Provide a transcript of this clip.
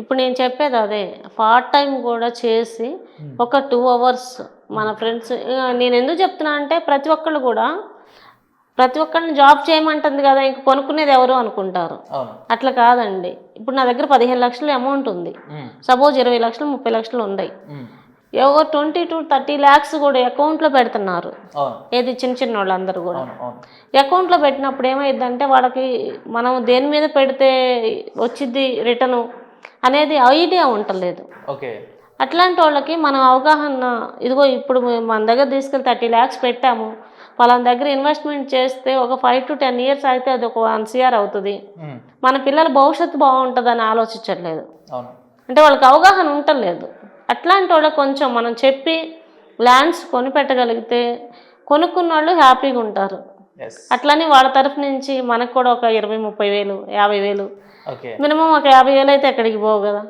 ఇప్పుడు నేను చెప్పేది అదే. పార్ట్ టైం కూడా చేసి ఒక 2 అవర్స్ మన ఫ్రెండ్స్ నేనెందుకు చెప్తున్నా అంటే ప్రతి ఒక్కళ్ళని జాబ్ చేయమంటుంది కదా! ఇంక కొనుక్కునేది ఎవరు అనుకుంటారు. అట్లా కాదండి. ఇప్పుడు నా దగ్గర 15,00,000 అమౌంట్ ఉంది. సపోజ్ 20,00,000, 30,00,000 ఉన్నాయి. ఎవరు 20-30 lakhs కూడా అకౌంట్లో పెడుతున్నారు. ఏది చిన్న వాళ్ళందరూ కూడా అకౌంట్లో పెట్టినప్పుడు ఏమైందంటే వాళ్ళకి మనం దేని మీద పెడితే వచ్చింది రిటర్ను అనేది ఐడియా ఉండలేదు. అట్లాంటి వాళ్ళకి మనం అవగాహన ఇదిగో ఇప్పుడు మన దగ్గర తీసుకెళ్ళి 30 lakhs పెట్టాము, వాళ్ళని దగ్గర ఇన్వెస్ట్మెంట్ చేస్తే ఒక 5 to 10 years అయితే అది ఒక 1 crore అవుతుంది, మన పిల్లల భవిష్యత్తు బాగుంటుందని ఆలోచించట్లేదు. అంటే వాళ్ళకి అవగాహన ఉండలేదు. అట్లాంటి వాళ్ళకి కొంచెం మనం చెప్పి ల్యాండ్స్ కొనిపెట్టగలిగితే కొనుక్కున్న వాళ్ళు హ్యాపీగా ఉంటారు. అట్లని వాళ్ళ తరఫు నుంచి మనకు కూడా ఒక 20-30 వేలు 50,000 మినిమం ఒక 50,000 అయితే ఎక్కడికి పోవు కదా.